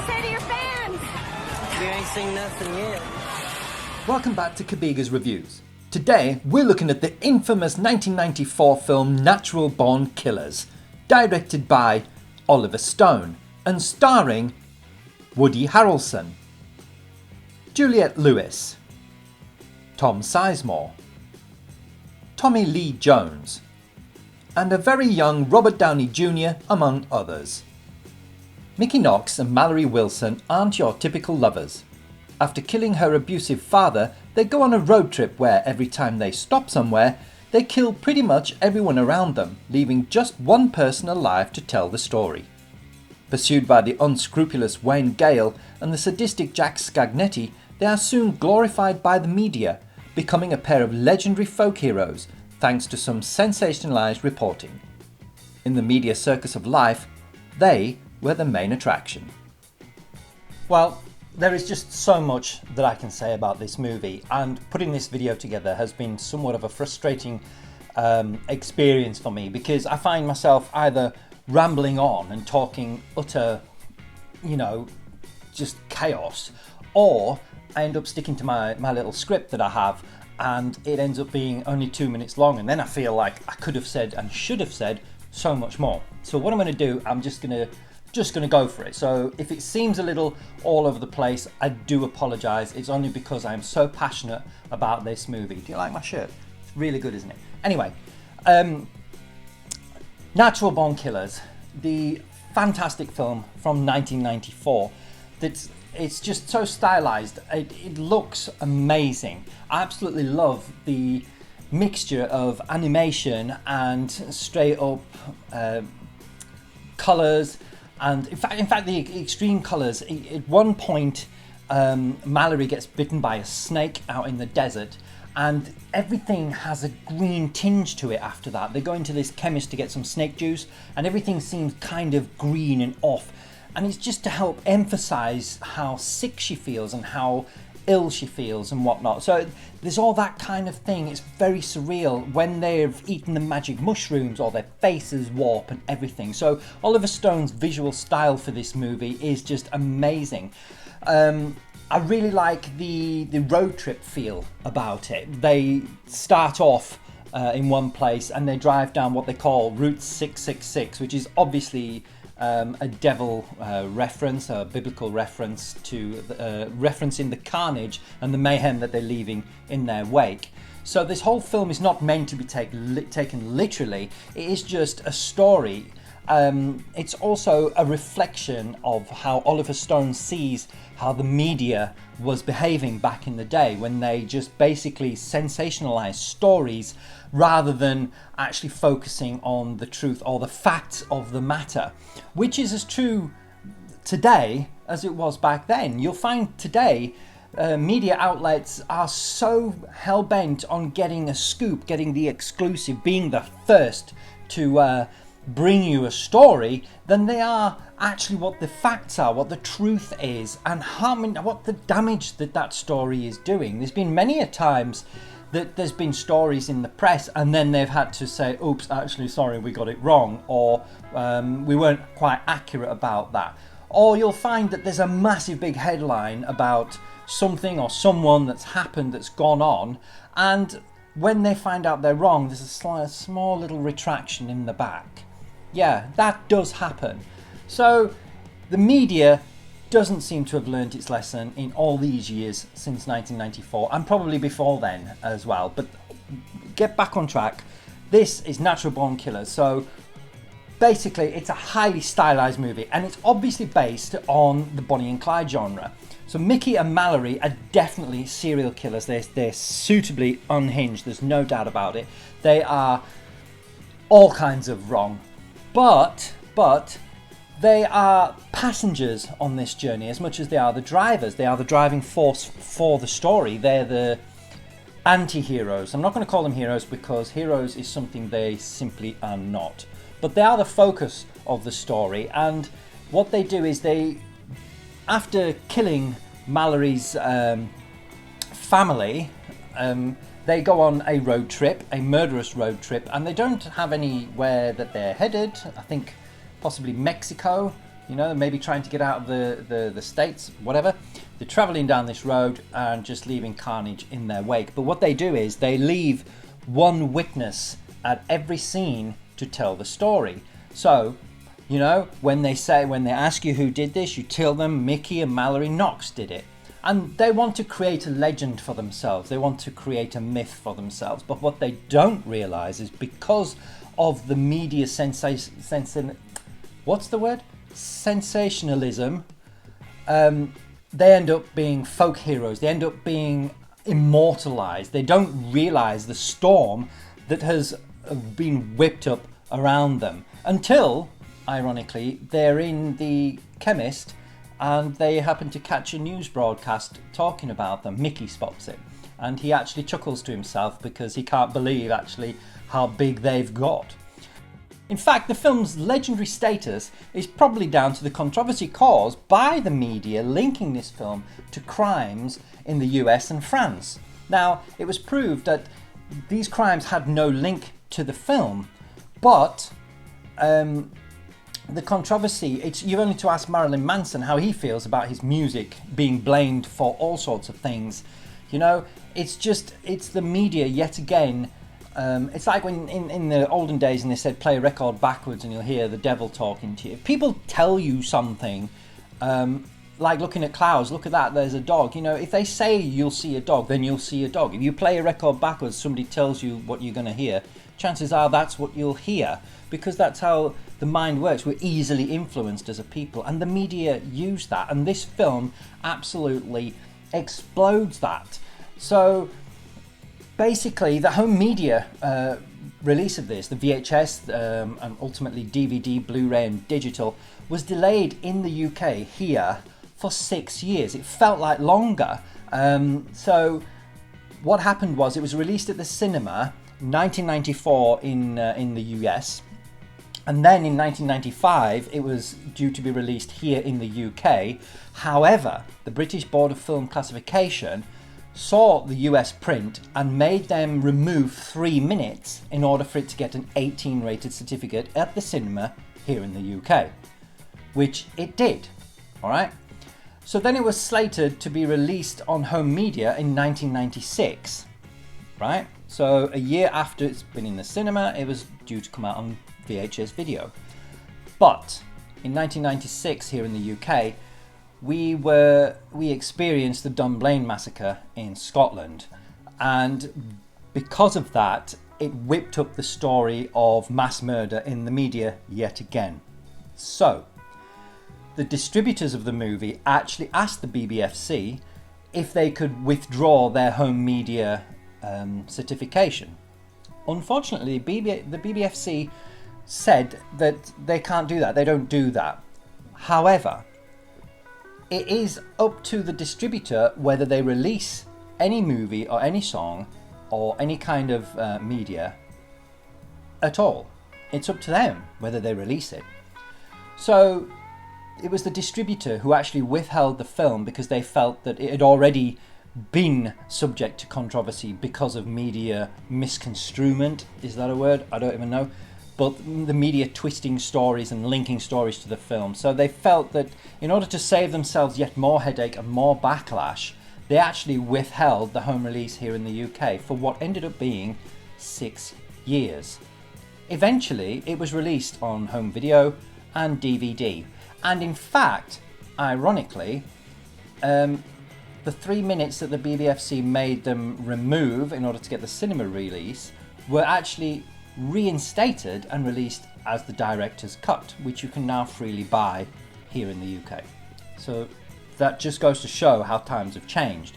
say to your fans? You ain't seen nothing yet. Welcome back to Kabiga's Reviews. Today we're looking at the infamous 1994 film Natural Born Killers, directed by Oliver Stone and starring Woody Harrelson, Juliette Lewis, Tom Sizemore, Tommy Lee Jones, and a very young Robert Downey Jr. among others. Mickey Knox and Mallory Wilson aren't your typical lovers. After killing her abusive father, they go on a road trip where every time they stop somewhere, they kill pretty much everyone around them, leaving just one person alive to tell the story. Pursued by the unscrupulous Wayne Gale and the sadistic Jack Scagnetti, they are soon glorified by the media, becoming a pair of legendary folk heroes thanks to some sensationalised reporting. In the media circus of life, they were the main attraction. Well, there is just so much that I can say about this movie, and putting this video together has been somewhat of a frustrating experience for me, because I find myself either rambling on and talking utter, just chaos, or I end up sticking to my little script that I have, and it ends up being only 2 minutes long, and then I feel like I could have said and should have said so much more. So what I'm going to do, I'm just going to go for it. So if it seems a little all over the place, I do apologise. It's only because I'm so passionate about this movie. Do you like my shirt? It's really good, isn't it? Anyway, Natural Born Killers, the fantastic film from 1994. It's just so stylized. It looks amazing. I absolutely love the mixture of animation and straight up colours. And in fact, the extreme colours. At one point, Mallory gets bitten by a snake out in the desert, and everything has a green tinge to it after that. They go into this chemist to get some snake juice, and everything seems kind of green and off. And it's just to help emphasise how sick she feels and how ill she feels and whatnot. So there's all that kind of thing. It's very surreal when they've eaten the magic mushrooms, or their faces warp and everything. So Oliver Stone's visual style for this movie is just amazing. I really like the road trip feel about it. They start off in one place and they drive down what they call Route 666, which is obviously a devil reference, a biblical reference to referencing the carnage and the mayhem that they're leaving in their wake. So this whole film is not meant to be taken literally. It is just a story. It's also a reflection of how Oliver Stone sees how the media was behaving back in the day, when they just basically sensationalized stories rather than actually focusing on the truth or the facts of the matter, which is as true today as it was back then. You'll find today media outlets are so hell-bent on getting a scoop, getting the exclusive, being the first to bring you a story, than they are actually what the facts are, what the truth is, and what the damage that story is doing. There's been many a times that there's been stories in the press and then they've had to say, oops, actually, sorry, we got it wrong, or we weren't quite accurate about that. Or you'll find that there's a massive big headline about something or someone that's happened, that's gone on, and when they find out they're wrong, there's a small little retraction in the back. Yeah, that does happen. So the media doesn't seem to have learned its lesson in all these years since 1994, and probably before then as well. But get back on track. This is Natural Born Killers. So basically, it's a highly stylized movie, and it's obviously based on the Bonnie and Clyde genre. So Mickey and Mallory are definitely serial killers. They're suitably unhinged. There's no doubt about it. They are all kinds of wrong. But they are passengers on this journey as much as they are the drivers. They are the driving force for the story. They're the anti-heroes. I'm not going to call them heroes, because heroes is something they simply are not. But they are the focus of the story. And what they do is after killing Mallory's family, they go on a road trip, a murderous road trip, and they don't have anywhere that they're headed. I think possibly Mexico, You know, maybe trying to get out of the States, whatever. They're traveling down this road and just leaving carnage in their wake. But what they do is they leave one witness at every scene to tell the story. So, you know, when they ask you who did this, you tell them Mickey and Mallory Knox did it. And they want to create a legend for themselves. They want to create a myth for themselves. But what they don't realize is because of the media sensationalism, they end up being folk heroes. They end up being immortalized. They don't realize the storm that has been whipped up around them until, ironically, they're in the chemist and they happen to catch a news broadcast talking about them. Mickey spots it and he actually chuckles to himself because he can't believe actually how big they've got. In fact, the film's legendary status is probably down to the controversy caused by the media linking this film to crimes in the US and France. Now, it was proved that these crimes had no link to the film, but the controversy, you've only to ask Marilyn Manson how he feels about his music being blamed for all sorts of things. You know, it's the media yet again. It's like when in the olden days and they said play a record backwards and you'll hear the devil talking to you. If people tell you something, like looking at clouds, look at that, there's a dog. You know, if they say you'll see a dog, then you'll see a dog. If you play a record backwards, somebody tells you what you're going to hear, chances are that's what you'll hear, because that's how the mind works. We're easily influenced as a people, and the media use that, and this film absolutely explodes that. So basically, the home media release of this, the VHS and ultimately DVD, Blu-ray and digital, was delayed in the UK here for 6 years. It felt like longer. So what happened was it was released at the cinema in 1994 in the US. And then in 1995, it was due to be released here in the UK. However, the British Board of Film Classification saw the US print and made them remove 3 minutes in order for it to get an 18 rated certificate at the cinema here in the UK, which it did. All right. So then it was slated to be released on home media in 1996, right? So a year after it's been in the cinema, it was due to come out on VHS video. But in 1996 here in the UK, we experienced the Dunblane massacre in Scotland, and because of that, it whipped up the story of mass murder in the media yet again. So the distributors of the movie actually asked the BBFC if they could withdraw their home media certification. Unfortunately, the BBFC said that they can't do that. They don't do that. However, it is up to the distributor whether they release any movie or any song or any kind of media at all. It's up to them whether they release it. So it was the distributor who actually withheld the film because they felt that it had already been subject to controversy because of media misconstruement. Is that a word? I don't even know. But the media twisting stories and linking stories to the film. So they felt that in order to save themselves yet more headache and more backlash, they actually withheld the home release here in the UK for what ended up being 6 years. Eventually, it was released on home video and DVD. And in fact, ironically, the 3 minutes that the BBFC made them remove in order to get the cinema release were actually reinstated and released as the director's cut, which you can now freely buy here in the UK. So that just goes to show how times have changed.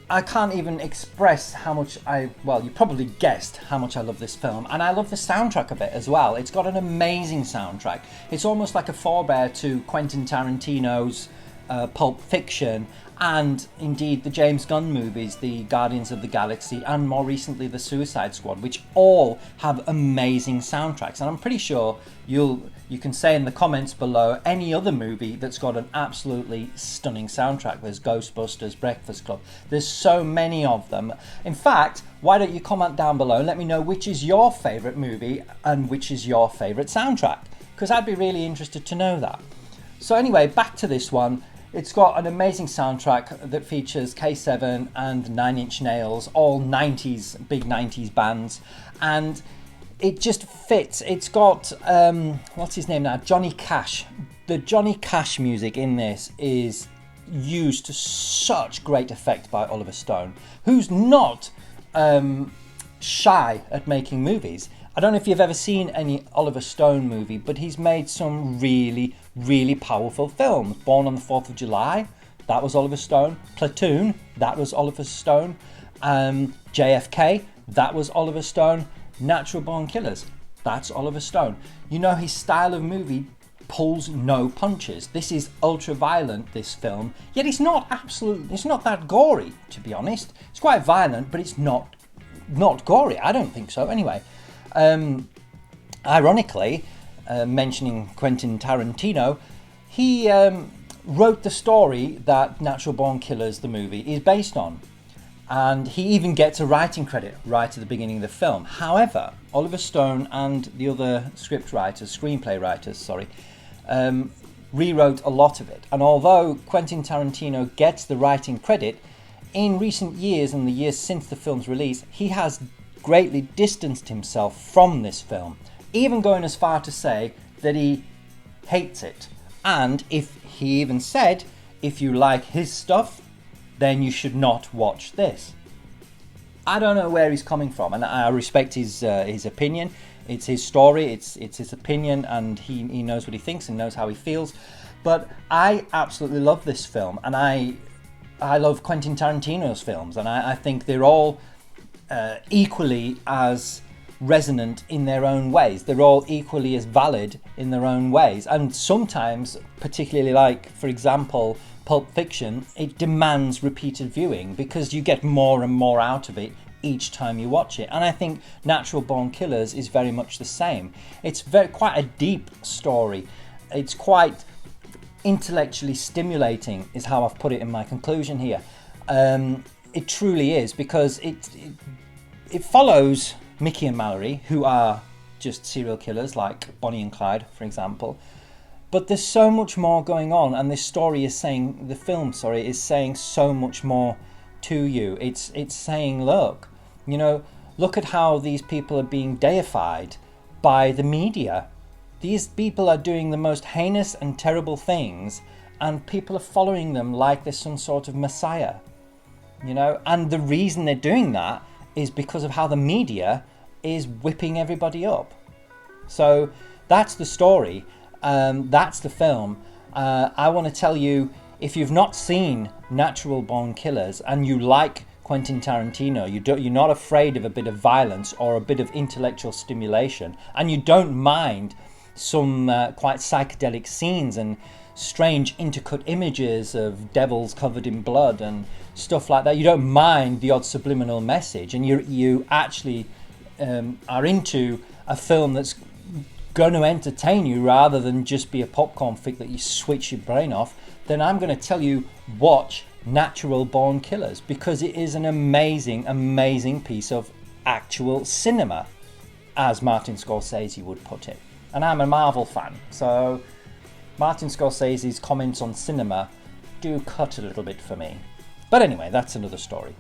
I can't even express how much you probably guessed how much I love this film, and I love the soundtrack of it as well. It's got an amazing soundtrack. It's almost like a forebear to Quentin Tarantino's Pulp Fiction, and indeed the James Gunn movies, the Guardians of the Galaxy, and more recently the Suicide Squad, which all have amazing soundtracks. And I'm pretty sure you can say in the comments below any other movie that's got an absolutely stunning soundtrack. There's Ghostbusters, Breakfast Club, there's so many of them. In fact, why don't you comment down below and let me know which is your favourite movie and which is your favourite soundtrack? because I'd be really interested to know that. So anyway, back to this one. It's got an amazing soundtrack that features K7 and Nine Inch Nails, all 90s, big 90s bands, and it just fits. It's got, what's his name now? Johnny Cash. The Johnny Cash music in this is used to such great effect by Oliver Stone, who's not shy at making movies. I don't know if you've ever seen any Oliver Stone movie, but he's made some really, really powerful films. Born on the 4th of July, that was Oliver Stone. Platoon, that was Oliver Stone. JFK, that was Oliver Stone. Natural Born Killers, that's Oliver Stone. You know, his style of movie pulls no punches. This is ultra violent, this film, yet it's not that gory, to be honest. It's quite violent, but it's not gory. I don't think so anyway. Ironically, mentioning Quentin Tarantino, he wrote the story that Natural Born Killers, the movie, is based on. And he even gets a writing credit right at the beginning of the film. However, Oliver Stone and the other screenplay writers, rewrote a lot of it. And although Quentin Tarantino gets the writing credit, in recent years and the years since the film's release, he has greatly distanced himself from this film, even going as far to say that he hates it. And he even said, if you like his stuff, then you should not watch this. I don't know where he's coming from, and I respect his opinion. It's his story, it's his opinion, and he knows what he thinks and knows how he feels. But I absolutely love this film, and I love Quentin Tarantino's films, and I think they're all equally as resonant in their own ways. They're all equally as valid in their own ways, and sometimes, particularly like, for example, Pulp Fiction, it demands repeated viewing because you get more and more out of it each time you watch it. And I think Natural Born Killers is very much the same. It's quite a deep story. It's quite intellectually stimulating, is how I've put it in my conclusion here. It truly is, because it follows Mickey and Mallory, who are just serial killers like Bonnie and Clyde, for example. But there's so much more going on, and this story is saying, the film, is saying so much more to you. It's saying, look at how these people are being deified by the media. These people are doing the most heinous and terrible things, and people are following them like they're some sort of messiah. And the reason they're doing that is because of how the media is whipping everybody up. So that's the story. That's the film. I want to tell you, if you've not seen Natural Born Killers and you like Quentin Tarantino, you're not afraid of a bit of violence or a bit of intellectual stimulation, and you don't mind some quite psychedelic scenes and strange intercut images of devils covered in blood and stuff like that, you don't mind the odd subliminal message, and you actually are into a film that's going to entertain you rather than just be a popcorn flick that you switch your brain off, then I'm going to tell you, watch Natural Born Killers, because it is an amazing, amazing piece of actual cinema, as Martin Scorsese would put it. And I'm a Marvel fan, so Martin Scorsese's comments on cinema do cut a little bit for me. But anyway, that's another story.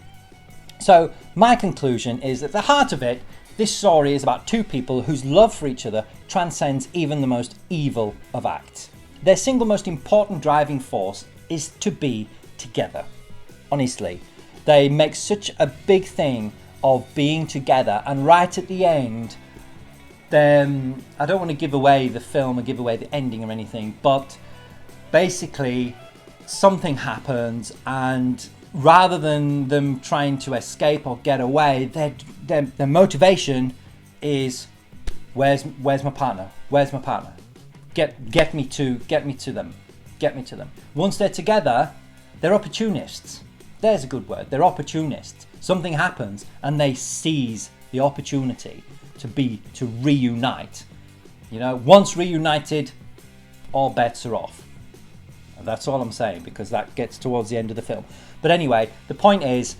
So my conclusion is, at the heart of it, this story is about two people whose love for each other transcends even the most evil of acts. Their single most important driving force is to be together. Honestly, they make such a big thing of being together, and right at the end, then I don't want to give away the film or give away the ending or anything, but basically something happens, and rather than them trying to escape or get away, their motivation is, where's my partner? Where's my partner? Get me to them. Get me to them. Once they're together, they're opportunists. There's a good word. They're opportunists. Something happens and they seize the opportunity to reunite. Once reunited, all bets are off. That's all I'm saying, because that gets towards the end of the film. But anyway, the point is,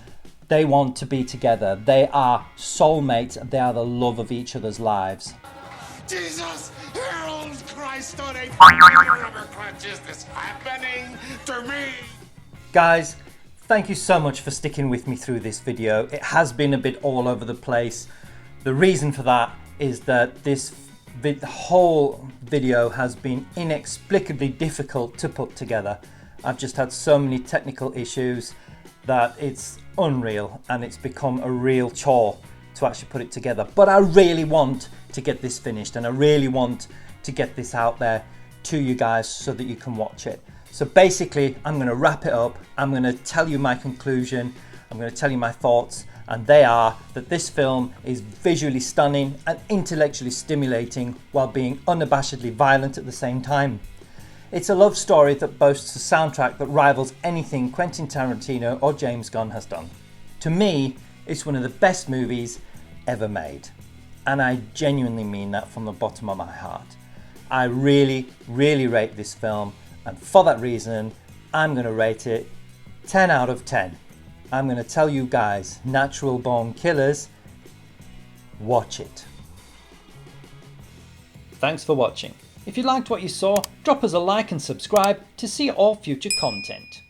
they want to be together. They are soulmates. They are the love of each other's lives. Jesus, Harold! Jesus Christ on a rubber crutch is this happening to me? Guys, thank you so much for sticking with me through this video. It has been a bit all over the place. The reason for that is that the whole video has been inexplicably difficult to put together. I've just had so many technical issues that it's unreal, and it's become a real chore to actually put it together. But I really want to get this finished, and I really want to get this out there to you guys so that you can watch it. So basically, I'm going to wrap it up. I'm going to tell you my conclusion. I'm going to tell you my thoughts, and they are that this film is visually stunning and intellectually stimulating while being unabashedly violent at the same time. It's a love story that boasts a soundtrack that rivals anything Quentin Tarantino or James Gunn has done. To me, it's one of the best movies ever made, and I genuinely mean that from the bottom of my heart. I really, really rate this film, and for that reason, I'm going to rate it 10 out of 10. I'm going to tell you guys, natural born killers, watch it. Thanks for watching. If you liked what you saw, drop us a like and subscribe to see all future content.